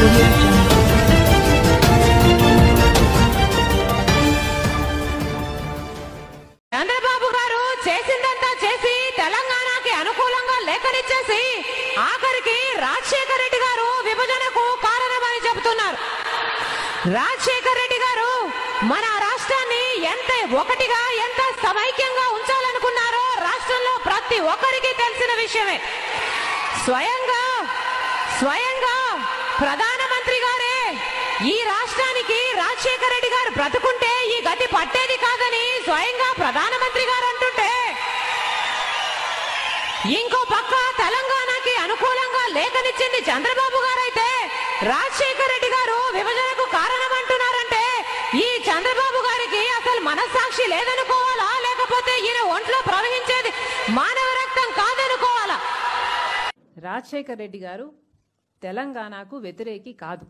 Audio Jungle. Chandrababu గారు చేసిందంతా చేసి తెలంగాణకి అనుకూలంగా లేఖనిచ్చేసి ఆఖరికి రాజశేఖర రెడ్డి గారు విభజనకు కారణమని చెబుతున్నారు. రాజశేఖర రెడ్డి గారు మన రాష్ట్రాన్ని ఎంత ఒకటిగా ఎంత సమైక్యంగా ఉంచాలనుకున్నారో రాష్ట్రంలో ప్రతి ఒక్కరికి తెలిసిన విషయమే. స్వయంగా ప్రధానమంత్రి గారే ఈ రాష్ట్రానికి రాజశేఖర రెడ్డి గారు బ్రతుకుంటే ఈ గతి పట్టేది కాదని స్వయంగా ప్రధానమంత్రి గారు అంటుంటే, ఇంకో పక్క తెలంగాణకి అనుకూలంగా లేఖనిచ్చింది చంద్రబాబు గారైతే రాజశేఖర రెడ్డి గారు విభజనకు కారణం అంటున్నారంటే ఈ చంద్రబాబు గారికి అసలు మనస్సాక్షి లేదనుకోవాలా, లేకపోతే ఈయన ఒంట్లో ప్రవహించేది మానవ రక్తం కాదనుకోవాలా? రాజశేఖర రెడ్డి గారు తెలంగాణకు వ్యతిరేకి కాదు,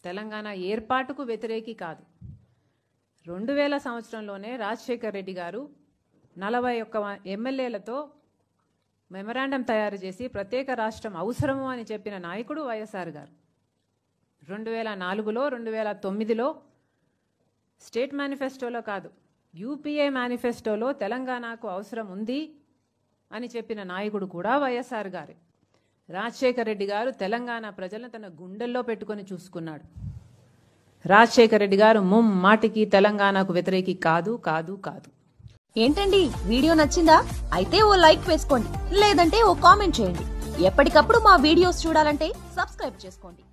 తెలంగాణ ఏర్పాటుకు వ్యతిరేకి కాదు. 2000 సంవత్సరంలోనే రాజశేఖర రెడ్డి గారు 41 ఎమ్మెల్యేలతో మెమరాండం తయారు చేసి ప్రత్యేక రాష్ట్రం అవసరము అని చెప్పిన నాయకుడు వైఎస్ఆర్ గారు. 2004లో 2009లో స్టేట్ మేనిఫెస్టోలో కాదు, యూపీఏ మేనిఫెస్టోలో తెలంగాణకు అవసరం ఉంది అని చెప్పిన నాయకుడు కూడా వైఎస్ఆర్ గారే. రాజశేఖర రెడ్డి గారు తెలంగాణ ప్రజలను తన గుండెల్లో పెట్టుకొని చూసుకున్నాడు. రాజశేఖర రెడ్డి గారు మాటికి తెలంగాణకు వ్యతిరేకి కాదు కాదు కాదు. ఏంటండి, వీడియో నచ్చిందా? అయితే ఓ లైక్ వేసుకోండి, లేదంటే ఓ కామెంట్ చేయండి. ఎప్పటికప్పుడు మా వీడియోస్ చూడాలంటే సబ్స్క్రైబ్ చేసుకోండి.